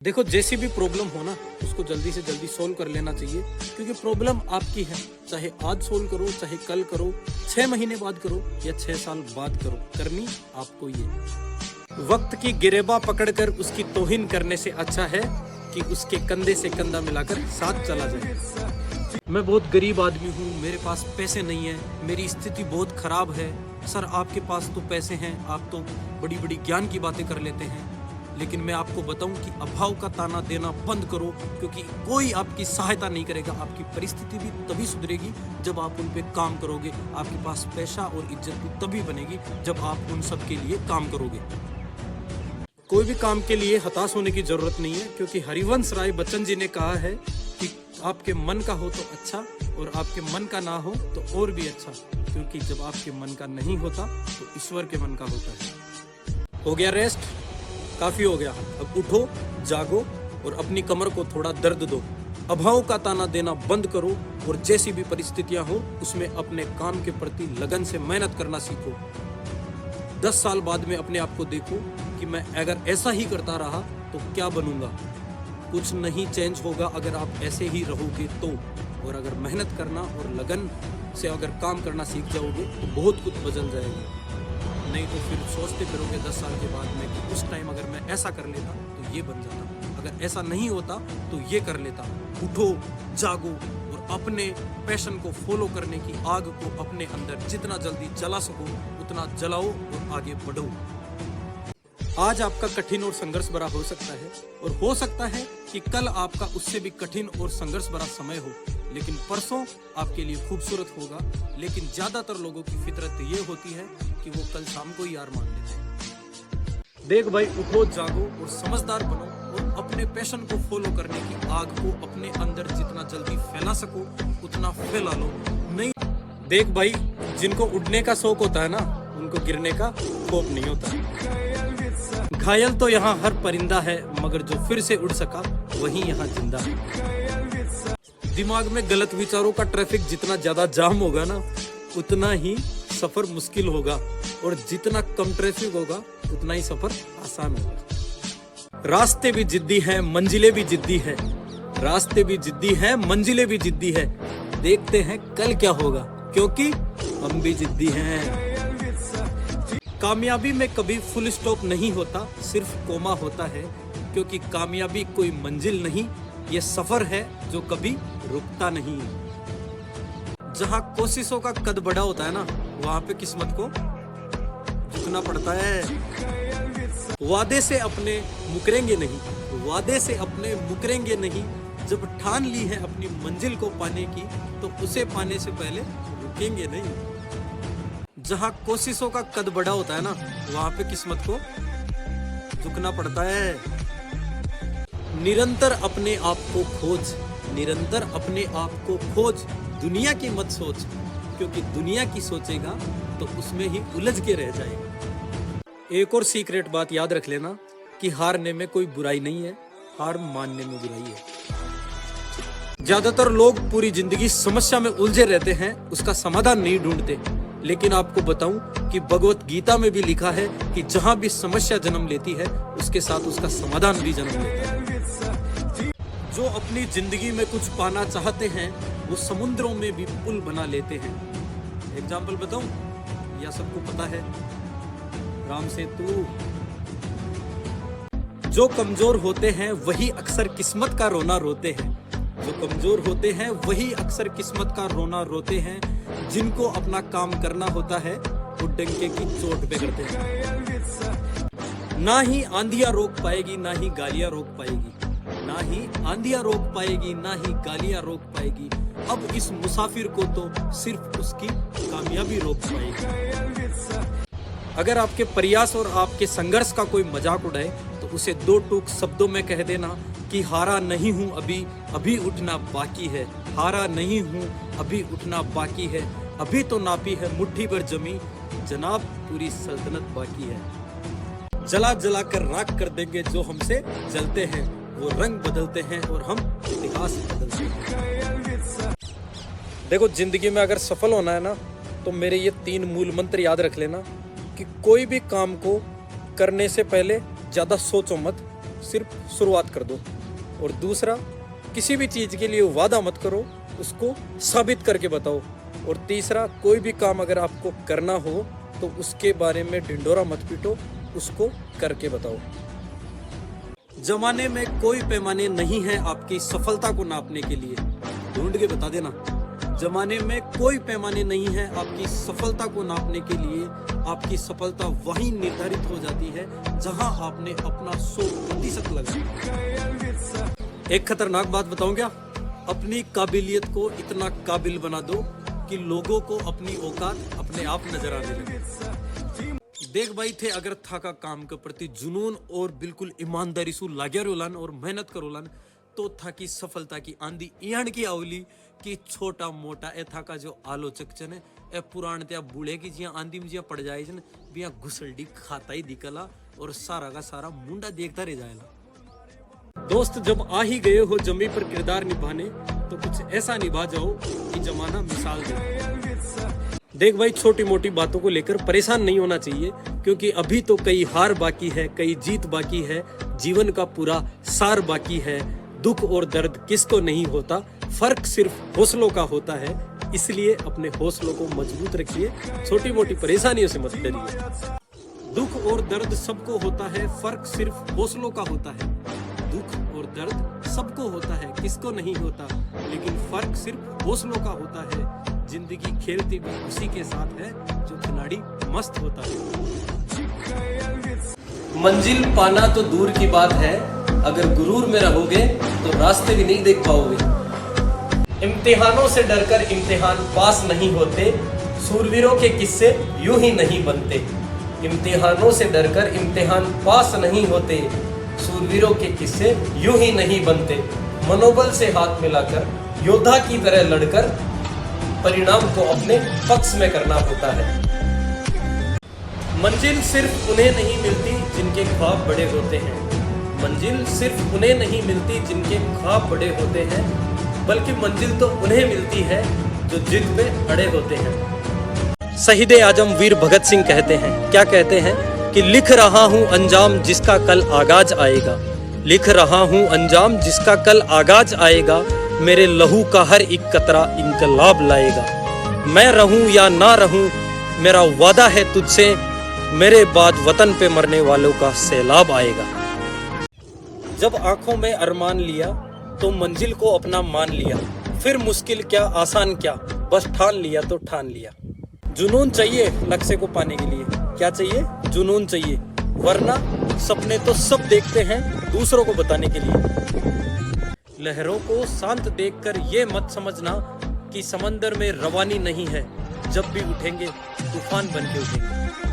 देखो, जैसी भी प्रॉब्लम हो ना, उसको जल्दी से जल्दी सोल्व कर लेना चाहिए, क्योंकि प्रॉब्लम आपकी है। चाहे आज सोल्व करो, चाहे कल करो, 6 महीने बाद करो या 6 साल बाद करो, करनी आपको ये। वक्त की गिरेबा पकड़कर उसकी तौहीन करने से अच्छा है कि उसके कंधे से कंधा मिलाकर साथ चला जाए। मैं बहुत गरीब आदमी हूँ, मेरे पास पैसे नहीं है, मेरी स्थिति बहुत खराब है। सर, आपके पास तो पैसे हैं, आप तो बड़ी बड़ी ज्ञान की बातें कर लेते हैं, लेकिन मैं आपको बताऊं कि अभाव का ताना देना बंद करो, क्योंकि कोई आपकी सहायता नहीं करेगा। आपकी परिस्थिति भी तभी सुधरेगी जब आप उन पे काम करोगे। आपके पास पैसा और इज्जत भी तभी बनेगी जब आप उन सब के लिए काम करोगे। कोई भी काम के लिए हताश होने की जरूरत नहीं है, क्योंकि हरिवंश राय बच्चन जी ने कहा है कि आपके मन का हो तो अच्छा, और आपके मन का ना हो तो और भी अच्छा, क्योंकि जब आपके मन का नहीं होता तो ईश्वर के मन का होता है। हो गया रेस्ट? काफी हो गया। अब उठो, जागो और अपनी कमर को थोड़ा दर्द दो। अभाव का ताना देना बंद करो और जैसी भी परिस्थितियां हो उसमें अपने काम के प्रति लगन से मेहनत करना सीखो। 10 साल बाद में अपने आप को देखो कि मैं अगर ऐसा ही करता रहा तो क्या बनूंगा। कुछ नहीं चेंज होगा अगर आप ऐसे ही रहोगे तो। और अगर मेहनत करना और लगन से अगर काम करना सीख जाओगे तो बहुत कुछ बदल जाएगा। नहीं तो फिर सोचते फिरोगे 10 साल के बाद में कि उस टाइम अगर मैं ऐसा कर लेता तो ये बन जाता, अगर ऐसा नहीं होता तो ये कर लेता। उठो, जागो और अपने पैशन को फॉलो करने की आग को अपने अंदर जितना जल्दी जला सको उतना जलाओ और आगे बढ़ो। आज आपका कठिन और संघर्ष भरा हो सकता है, और हो सकता है कि कल आपका उससे भी कठिन और संघर्ष भरा समय हो, लेकिन परसों आपके लिए खूबसूरत होगा। लेकिन ज्यादातर लोगों की फितरत ये होती है कि वो कल शाम को ही हार मान लेते हैं। देख भाई, उठो, जागो और समझदार बनो और अपने पैशन को फॉलो करने की आग को अपने अंदर जितना जल्दी फैला सको उतना फैला लो। नहीं, देख भाई, जिनको उड़ने का शौक होता है ना, उनको गिरने का खौफ नहीं होता। घायल तो यहाँ हर परिंदा है, मगर जो फिर से उड़ सका वही यहाँ जिंदा है। दिमाग में गलत विचारों का ट्रैफिक जितना ज्यादा जाम होगा ना, उतना ही सफर मुश्किल होगा, और जितना कम ट्रैफिक होगा उतना ही सफर आसान होगा। रास्ते भी जिद्दी हैं, मंजिलें भी जिद्दी है। रास्ते भी जिद्दी हैं, मंजिलें भी जिद्दी है। देखते हैं कल क्या होगा, क्योंकि हम भी जिद्दी हैं। कामयाबी में कभी फुल स्टॉप नहीं होता, सिर्फ कोमा होता है, क्योंकि कामयाबी कोई मंजिल नहीं, ये सफर है जो कभी रुकता नहीं। जहाँ कोशिशों का कद बड़ा होता है ना, वहाँ पे किस्मत को झुकना पड़ता है। वादे से अपने मुकरेंगे नहीं, वादे से अपने मुकरेंगे नहीं। जब ठान ली है अपनी मंजिल को पाने की, तो उसे पाने से पहले रुकेंगे नहीं। जहाँ कोशिशों का कद बड़ा होता है ना, वहाँ पे किस्मत को झुकना पड़ता है। निरंतर अपने आप को खोज, निरंतर अपने आप को खोज। दुनिया की मत सोच, क्योंकि दुनिया की सोचेगा तो उसमें ही उलझ के रह जाएगा। एक और सीक्रेट बात याद रख लेना कि हारने में कोई बुराई नहीं है, हार मानने में बुराई है। ज्यादातर लोग पूरी जिंदगी समस्या में उलझे रहते हैं, उसका समाधान नहीं ढूंढते। लेकिन आपको बताऊं कि भगवत गीता में भी लिखा है कि जहां भी समस्या जन्म लेती है उसके साथ उसका समाधान भी जन्म लेता है। जो अपनी जिंदगी में कुछ पाना चाहते हैं वो समुद्रों में भी पुल बना लेते हैं। एग्जाम्पल बताऊं, या सबको पता है, राम सेतु। जो कमजोर होते हैं वही अक्सर किस्मत का रोना रोते हैं। जो कमजोर होते हैं वही अक्सर किस्मत का रोना रोते हैं। जिनको अपना काम करना होता है वो डंके की चोट पे करते हैं। ना ही आंधियां रोक पाएगी, ना ही गालियां रोक पाएगी, ना ही आंधियां रोक पाएगी, ना ही गालियां रोक पाएगी। अब इस मुसाफिर को तो सिर्फ उसकी कामयाबी रोक पाएगी। अगर आपके प्रयास और आपके संघर्ष का कोई मजाक उड़ाए तो उसे 2 टूक शब्दों में कह देना कि हारा नहीं हूँ अभी, अभी उठना बाकी है। हारा नहीं हूँ अभी, उठना बाकी है। अभी तो नापी है मुट्ठी भर जमी, जनाब पूरी सल्तनत बाकी है। जला जला कर राख कर देंगे जो हमसे जलते हैं। वो रंग बदलते हैं और हम इतिहास बदलते हैं। देखो, जिंदगी में अगर सफल होना है ना, तो मेरे ये 3 मूल मंत्र याद रख लेना कि कोई भी काम को करने से पहले ज्यादा सोचो मत, सिर्फ शुरुआत कर दो। और दूसरा, किसी भी चीज़ के लिए वादा मत करो, उसको साबित करके बताओ। और तीसरा, कोई भी काम अगर आपको करना हो तो उसके बारे में ढिंढोरा मत पीटो, उसको करके बताओ। जमाने में कोई पैमाने नहीं है आपकी सफलता को नापने के लिए। ढूंढ के बता देना। जमाने में कोई पैमाने नहीं है आपकी सफलता को नापने के लिए। आपकी सफलता वहीं निर्धारित हो जाती है जहां आपने अपना 100% लगाया। एक खतरनाक बात बताऊं क्या? अपनी काबिलियत को इतना काबिल बना दो कि लोगों को अपनी औकात अपने आप नजर आने लगे। देख भाई थे अगर था का काम के प्रति जुनून और बिल्कुल ईमानदारी से लाग्या रोलान और मेहनत करोलान तो था की सफलता की आंधी इहन की आवली कि छोटा मोटा ए था का जो आलोचक चने ए पुराण त्या बूढ़े की जिया आंधी में जिया पड़ जाए जन बिया घुसलडी खाता ही दिखला और सारा का सारा मुंडा देखता रह जाएला। दोस्त जब आ ही गए हो जमी पर किरदार निभाने तो कुछ ऐसा निभा जाओ कि जमाना मिसाल दे। देख भाई छोटी मोटी बातों को लेकर परेशान नहीं होना चाहिए क्योंकि अभी तो कई हार बाकी है, कई जीत बाकी है, जीवन का पूरा सार बाकी है। दुख और दर्द किसको नहीं होता, फर्क सिर्फ हौसलों का होता है। इसलिए अपने हौसलों को मजबूत रखिए, छोटी मोटी परेशानियों से मत डरिए। दुख और दर्द सबको होता है, फर्क सिर्फ हौसलों का होता है। दुख और दर्द सबको होता है, किसको नहीं होता, लेकिन फर्क सिर्फ हौसलों का होता है। जिंदगी खेलती भी उसी के साथ है जो खिलाड़ी मस्त होता है। मंजिल पाना तो दूर की बात है, अगर गुरूर में रहोगे तो रास्ते भी नहीं देख पाओगे। इम्तिहानों से डरकर इम्तिहान पास नहीं होते, सूरवीरों के किस्से यूं ही नहीं बनते। इम्तिहानों से डरकर इम्तिहान पास नहीं होते, सूरवीरों के किस्से यूं ही नहीं बनते। मनोबल से हाथ मिलाकर योद्धा की तरह लड़कर परिणाम को अपने पक्ष में करना होता है। मंजिल सिर्फ उन्हें नहीं मिलती जिनके ख्वाब बड़े होते हैं। मंजिल सिर्फ उन्हें नहीं मिलती जिनके ख्वाब बड़े होते हैं, बल्कि मंजिल तो उन्हें मिलती है जो जिद पे अड़े होते हैं। शहीद आजम वीर भगत सिंह कहते हैं, क्या कहते हैं कि लिख रहा हूं अंजाम जिसका कल आगाज आएगा। लिख रहा हूं अंजाम जिसका कल आगाज आएगा, मेरे लहू का हर एक कतरा इनकलाब लाएगा। मैं रहूं या ना रहूं मेरा वादा है तुझसे, मेरे बाद वतन पे मरने वालों का सैलाब आएगा। जब आंखों में अरमान लिया तो मंजिल को अपना मान लिया, फिर मुश्किल क्या आसान क्या, बस ठान लिया तो ठान लिया। जुनून चाहिए लक्ष्य को पाने के लिए, क्या चाहिए? जुनून चाहिए, वरना सपने तो सब देखते हैं दूसरों को बताने के लिए। लहरों को शांत देखकर ये मत समझना कि समंदर में रवानी नहीं है, जब भी उठेंगे तूफान बन के उठेंगे।